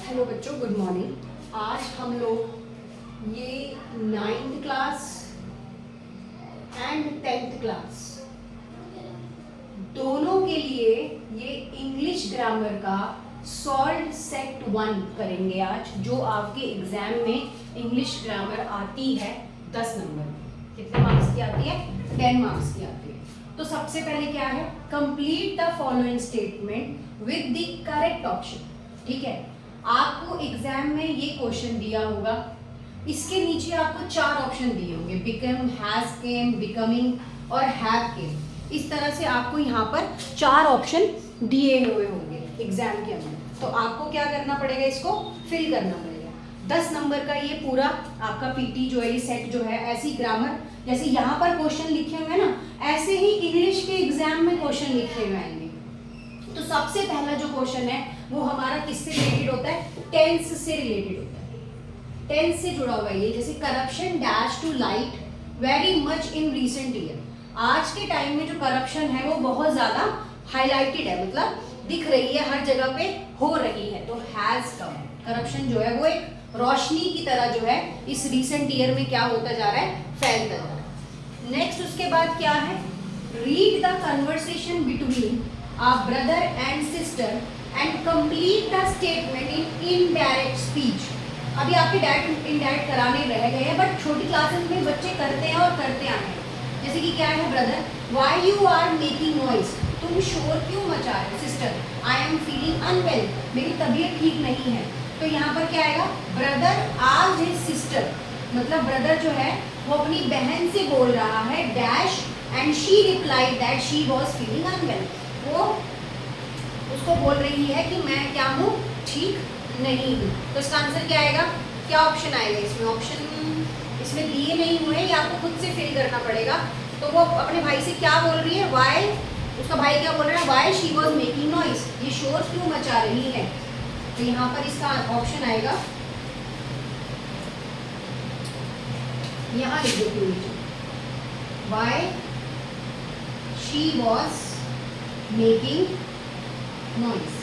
Hello बच्चों, good morning. आज हम लोग ये 9th class and 10th class दोनों के लिए ये इंग्लिश ग्रामर का सॉल्व सेट 1 करेंगे आज, जो आपके एग्जाम में इंग्लिश ग्रामर आती है 10 नंबर की। कितने मार्क्स की आती है? 10 मार्क्स की आती है। तो सबसे पहले क्या है, complete the following statement with the correct option. ठीक है, आपको एग्जाम में ये क्वेश्चन दिया होगा, इसके नीचे आपको 4 ऑप्शन दिए होंगे, बिकम, हैज केम, बिकमिंग और हैव केम। इस तरह से आपको यहाँ पर 4 ऑप्शन दिए हुए होंगे एग्जाम के अंदर। तो आपको क्या करना पड़ेगा, इसको फिल करना पड़ेगा। 10 नंबर का ये पूरा आपका पीटी जो है, ये सेट जो है, ऐसी ग्रामर जैसे यहाँ पर क्वेश्चन लिखे हुए हैं ना, ऐसे ही इंग्लिश के एग्जाम में क्वेश्चन लिखे हुए आएंगे। तो सबसे पहला जो क्वेश्चन है वो हमारा किससे रिलेटेड होता है? टेंस से रिलेटेड होता है। टेंस से जुड़ा हुआ ये, जैसे corruption dash to light very much in recent year. आज के टाइम में जो करप्शन है वो बहुत ज्यादा हाईलाइटेड है, मतलब दिख रही है, हर जगह पे हो रही है। तो हैज कम, करप्शन जो है वो एक रोशनी की तरह जो है इस रीसेंट ईयर में क्या होता जा रहा है, फैलता जा रहा है। नेक्स्ट उसके बाद क्या है, read the conversation between a brother and sister and complete the statement in indirect speech। अभी आपके डायरेक्ट इनडायरेक्ट कराने रह गए हैं, बट छोटी क्लासेस में बच्चे करते हैं और करते आए हैं। जैसे कि क्या है, brother why you are making noise, तुम शोर क्यों मचा रहे हो? Sister I am feeling unwell, मेरी तबीयत ठीक नहीं है। तो यहाँ पर क्या आएगा, ब्रदर आज हिज सिस्टर, मतलब ब्रदर जो है वो अपनी बहन से बोल रहा है dash and she replied that she was feeling unwell. वो उसको बोल रही है कि मैं क्या हूँ, ठीक नहीं हूँ। तो इसका आंसर क्या आएगा, क्या ऑप्शन आएगा इसमें? ऑप्शन इसमें दिए नहीं हुए, ये आपको खुद से फिल करना पड़ेगा। तो वो अपने भाई से क्या बोल रही है, वाई, उसका भाई क्या बोल रहा है, why she was making noise, ये शोर क्यों मचा रही है। तो यहाँ पर इसका ऑप्शन आएगा, यहाँ लिख दो नीचे, why she was making noise,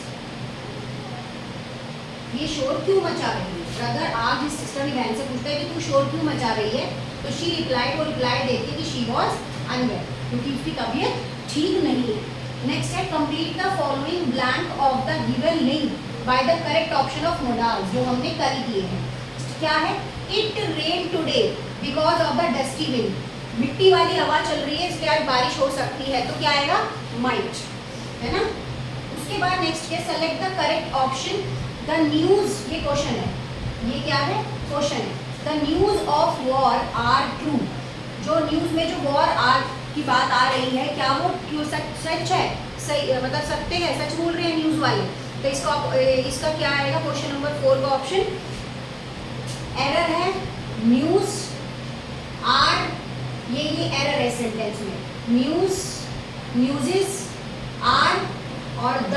ये शोर क्यों मचा रही है। ब्रदर आज इस सिस्टर बहन से पूछता है कि तू शोर क्यों मचा रही है। तो शी रिप्लाइड, वो रिप्लाई देती है कि शी वॉज अनवेल, क्योंकि उसकी तबीयत ठीक नहीं है। नेक्स्ट है, complete the following blank of the given link by the correct option of modals, जो हमने कल किए हैं। क्या है, it rain today because of the dusty wind, मिट्टी वाली हवा चल रही है इसलिए आज बारिश हो सकती है। तो क्या आएगा, माइट, है ना। उसके बाद नेक्स्ट है, select the correct option the news, ये क्वेश्चन है, ये क्या है, क्वेश्चन है। The news of war are true, जो न्यूज में जो वॉर आर की बात आ रही है, क्या वो क्यों सच है, सही, मतलब सत्य है, सच बोल रहे हैं न्यूज वाले। तो इसका क्या आएगा, क्वेश्चन नंबर 4 का ऑप्शन एरर है। न्यूज आर, ये एरर है सेंटेंस में, न्यूज, न्यूजेस आर और द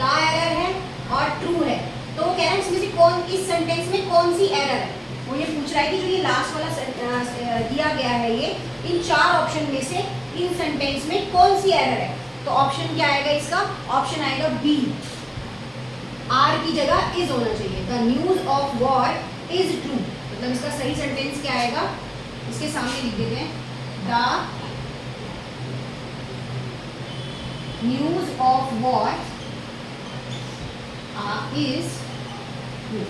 एरर है और ट्रू है। तो वो कह रहा है इसमें से कौन, इस सेंटेंस में कौन सी एरर है। वो ये पूछ रहा है कि जो ये लास्ट वाला दिया गया है, ये इन 4 ऑप्शन में से इन सेंटेंस में कौन सी एरर है। तो ऑप्शन क्या आएगा इसका, ऑप्शन आएगा बी, आर की जगह इज होना चाहिए। The news of war is true, मतलब इसका सही सेंटेंस क्या आएगा, इसके सामने लिख देते हैं, the news of war is true.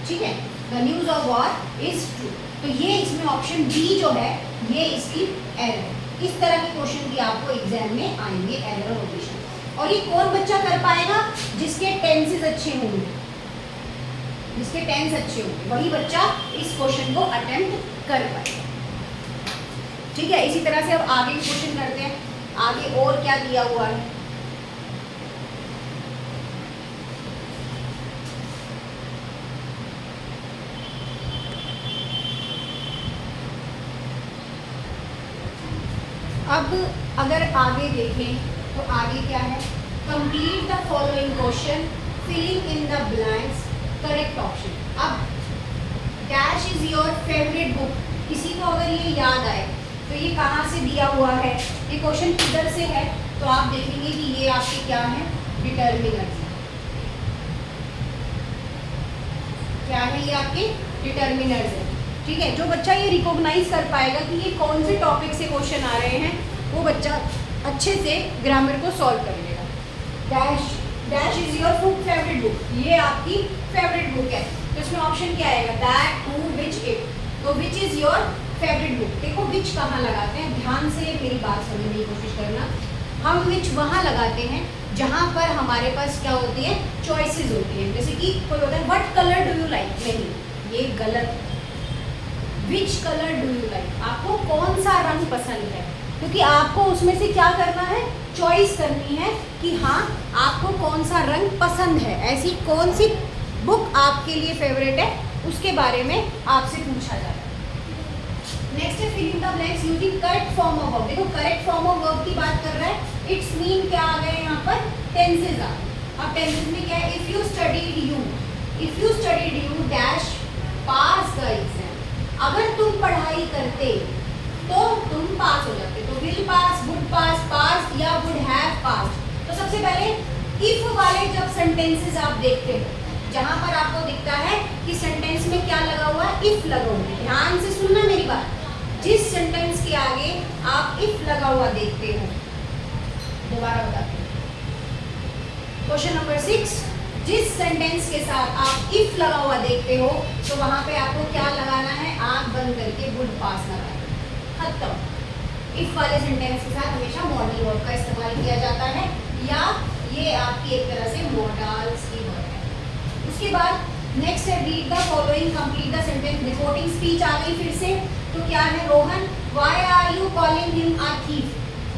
ठीक है, the news of war is true. तो ये इसमें ऑप्शन बी जो है, ये इसकी एरर है। इस तरह के क्वेश्चन भी आपको एग्जाम में आएंगे, एरर और ओमिशन। और ये कौन बच्चा कर पाएगा, जिसके टेंसेस अच्छे होंगे, जिसके टेंस अच्छे होंगे, वही बच्चा इस क्वेश्चन को अटेम्प्ट कर पाएगा। ठीक है, इसी तरह से अब आगे क्वेश्चन करते हैं। आगे और क्या दिया हुआ है, अब अगर आगे देखें तो आगे क्या है, complete the following question filling in the blanks, correct option. अब dash is your favourite book, किसी को अगर ये याद आए तो ये कहाँ से दिया हुआ है, ये क्वेश्चन किधर से है। तो आप देखेंगे कि ये आपके क्या है, डिटर्मिनर। क्या है ये आपके डिटर्मिनर्स है। ठीक है, जो बच्चा ये रिकॉग्नाइज कर पाएगा कि ये कौन से टॉपिक से क्वेश्चन आ रहे हैं, वो बच्चा अच्छे से ग्रामर को सॉल्व कर लेगा। Dash dash is your favourite book, ये आपकी फेवरेट बुक है, तो इसमें ऑप्शन क्या आएगा, दैट, हु, विच, इट। तो which is your favourite book. देखो विच कहाँ लगाते हैं, ध्यान से मेरी बात समझने की कोशिश करना। हम विच वहाँ लगाते हैं जहाँ पर हमारे पास क्या होती है, चॉइसेस होती है। जैसे कि कोई होता है what colour do you like, नहीं, ये गलत। Which colour do you like, आपको कौन सा रंग पसंद है, क्योंकि आपको उसमें से क्या करना है, चॉइस करनी है कि हाँ आपको कौन सा रंग पसंद है। ऐसी कौन सी बुक आपके लिए फेवरेट है, उसके बारे में आपसे पूछा जाता है। नेक्स्ट है filling the blanks using correct form of verb. देखो करेक्ट फॉर्म ऑफ वर्ब की बात कर रहा है, इट्स मीन क्या आ गए यहाँ पर, टेंसेज आ गए। अब टेंसेज में क्या है, if you studied you dash pass the exam, अगर तुम पढ़ाई करते तो तुम पास हो जाते। तो विल पास, वुड पास, पास या वुड हैव पास। तो सबसे पहले इफ वाले जब सेंटेंसेस आप देखते हो, जहां पर आपको दिखता है कि सेंटेंस में क्या लगा हुआ है, इफ लगा हुआ है, ध्यान से सुनना मेरी बात। जिस सेंटेंस के आगे आप इफ लगा हुआ देखते हो, दोबारा बताते हैं, क्वेश्चन नंबर 6, जिस सेंटेंस के साथ आप इफ लगा हुआ देखते हो, तो वहां पे आपको क्या लगाना है, आंख बंद करके वुड पास लगाना। खत्म। इफ वाले सेंटेंस के साथ हमेशा मॉडल वर्ब का इस्तेमाल किया जाता है, या ये आपकी एक तरह से मॉडल्स की वर्ब है। उसके बाद नेक्स्ट है read the following, complete the sentence. Reporting speech आ गई फिर से, तो क्या है, Rohan why are you calling him a thief,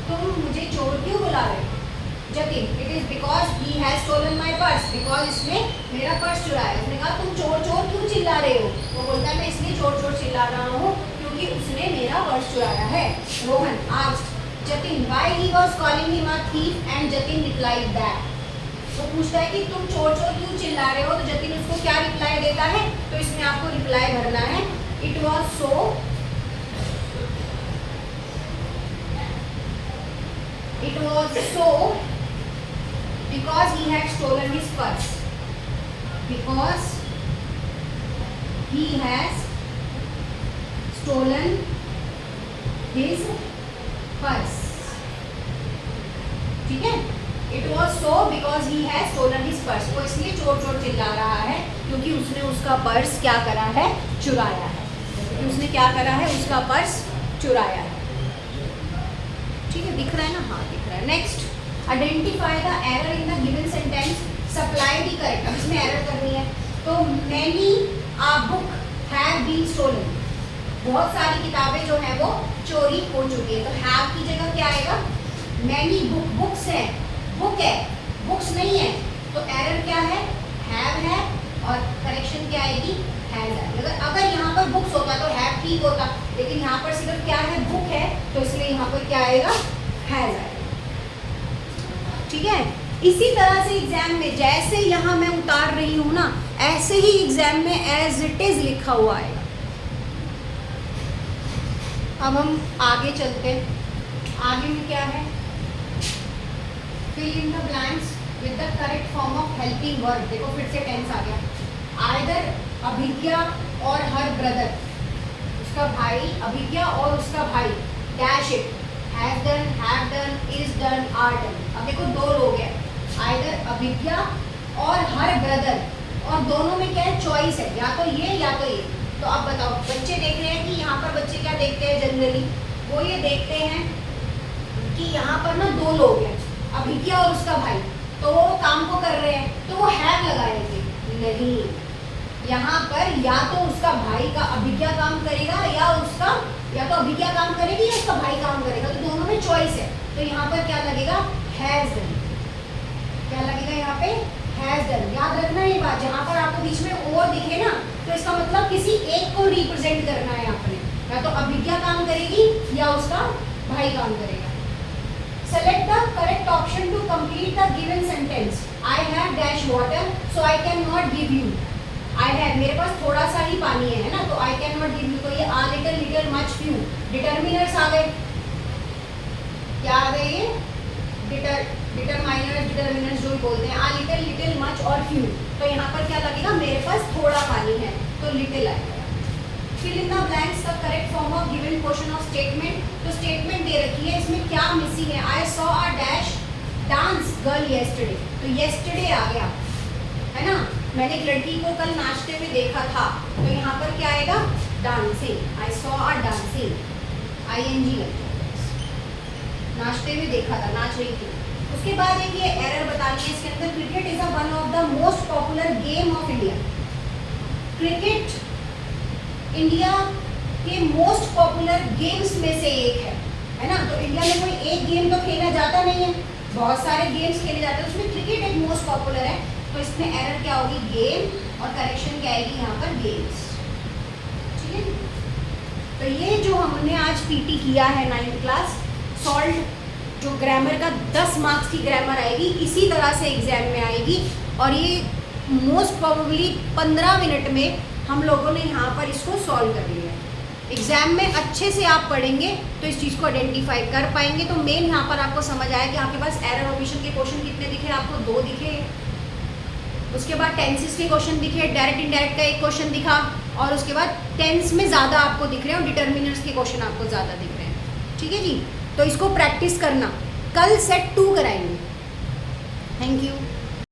तुम मुझे चोर क्यों बुला रहे हो। Jatin, it is because he has stolen my purse, because इसने मेरा पर्स चुराया। उसने कहा तुम चोर चोर क्यों चिल्ला रहे हो, वो बोलता है मैं इसलिए चोर चोर चिल्ला रहा हूँ क्योंकि उसने मेरा पर्स चुराया है। Rohan asked Jatin why he was calling him a thief and Jatin replied that, वो पूछता है कि तुम चोर चोर क्यों चिल्ला रहे हो, तो जतिन उसको क्या रिप्लाई देता है, तो इसमें आपको रिप्लाई भरना है, it was so, it was so because he had stolen his purse, because he has stolen his purse। ठीक है, it was so because he has stolen his purse, वो इसलिए चोर चोर चिल्ला रहा है क्योंकि उसने उसका पर्स क्या करा है, चुराया है। क्योंकि उसने क्या करा है, उसका पर्स चुराया है। ठीक है, दिख रहा है ना, हाँ दिख रहा है। Next, identify the error in the given sentence, supply the correct. अब इसमें एरर करनी है, तो many a book have been stolen, बहुत सारी किताबें जो है वो चोरी हो चुकी है। तो हैव की जगह क्या आएगा, मैनी बुक, बुक्स है, बुक है, बुक्स नहीं है, तो एरर क्या है, हैव है, और करेक्शन क्या आएगी, हैज आएगी। अगर यहाँ पर बुक्स होता तो हैव ठीक होता, लेकिन यहाँ पर सिर्फ क्या है, बुक है, तो इसलिए यहाँ पर क्या आएगा, हैज आएगा। ठीक है, इसी तरह से एग्जाम में जैसे यहाँ मैं उतार रही हूँ ना, ऐसे ही एग्जाम में एज इट इज लिखा हुआ आएगा। अब हम आगे चलते हैं, आगे में क्या है, fill in the blanks with the correct form of helping verb. देखो फिर से टेंस आ गया, आइदर अभिज्ञा और हर ब्रदर, उसका भाई, अभिज्ञा और उसका भाई, dash it, have done, is done, are done. अब देखो दो लोग हैं, आइदर अभिज्ञा और हर ब्रदर, और दोनों में क्या है, चॉइस है, या तो ये या तो ये। तो अब बताओ, बच्चे देख रहे हैं कि यहाँ पर बच्चे क्या देखते हैं जनरली, वो ये देखते हैं कि यहाँ पर ना दो लोग हैं, अभिज्ञा और उसका भाई, तो वो काम को कर रहे हैं, तो वो हैव लगाएंगे। नहीं, यहाँ पर या तो उसका भाई का अभिज्ञा काम करेगा, या तो अभिज्ञा काम करेगी या उसका भाई काम करेगा, तो दोनों में चॉइस है। तो यहाँ पर क्या लगेगा, हैज डन। क्या लगेगा यहाँ पे, हैज डन। याद रखना ये बात, जहाँ पर आपको बीच में और दिखे ना, तो इसका मतलब किसी एक को रिप्रेजेंट करना है आपने, या तो अभिज्ञा काम करेगी या उसका भाई काम करेगा। Select the correct option to complete the given sentence. I have dash water so I can not give you. I have, मेरे पास थोड़ा सा ही पानी है ना, तो I can not give you, तो ये आ little, little, much, few, determiners आ गए। क्या आ गए ये, डिटरमाइनर्स डिटरमिनर्स जो बोलते हैं, आ लिटिल लिटिल मच और फ्यू, तो यहाँ पर क्या लगेगा, मेरे पास थोड़ा पानी है तो लिटिल आएगा। Fill in the blanks the correct form of given portion of statement, तो स्टेटमेंट दे रखी है, इसमें क्या मिसिंग है, I saw a dash dance girl yesterday, तो येस्टरडे आ गया है ना, मैंने एक लड़की को कल नाचते हुए देखा था, तो यहाँ पर क्या आएगा, डांसिंग, आई सॉ अ डांसिंग, ING लगता है, नाचते हुए देखा था, नाच रही थी। उसके बाद एक ये एरर बतानी है इसके अंदर, cricket is one of the most popular game of India, cricket India के मोस्ट पॉपुलर गेम्स में से एक है ना, तो इंडिया में कोई एक गेम तो खेला जाता नहीं है, बहुत सारे गेम्स खेले जाते हैं, उसमें क्रिकेट एक मोस्ट पॉपुलर है, तो इसमें एरर क्या होगी, गेम, और करेक्शन क्या आएगी यहाँ पर, गेम्स, ठीक है। तो ये जो हमने आज PT किया है 9th क्लास सॉल्ट, जो ग्रामर का 10 मार्क्स की ग्रामर आएगी, इसी तरह से एग्जाम में आएगी, और ये मोस्ट प्रोबेबली 15 मिनट में हम लोगों ने यहाँ पर इसको सॉल्व कर लिया है। एग्जाम में अच्छे से आप पढ़ेंगे तो इस चीज़ को आइडेंटिफाई कर पाएंगे। तो मेन यहाँ पर आपको समझ आया कि आपके पास एरर ओमिशन के क्वेश्चन कितने दिखे, आपको 2 दिखे, उसके बाद टेंसेस के क्वेश्चन दिखे, डायरेक्ट इनडायरेक्ट का एक क्वेश्चन दिखा, और उसके बाद टेंस में ज़्यादा आपको दिख रहे हैं और डिटर्मिनर्स के क्वेश्चन आपको ज़्यादा दिख रहे हैं, ठीक है जी। तो इसको प्रैक्टिस करना, कल सेट 2 कराएंगे। Thank you.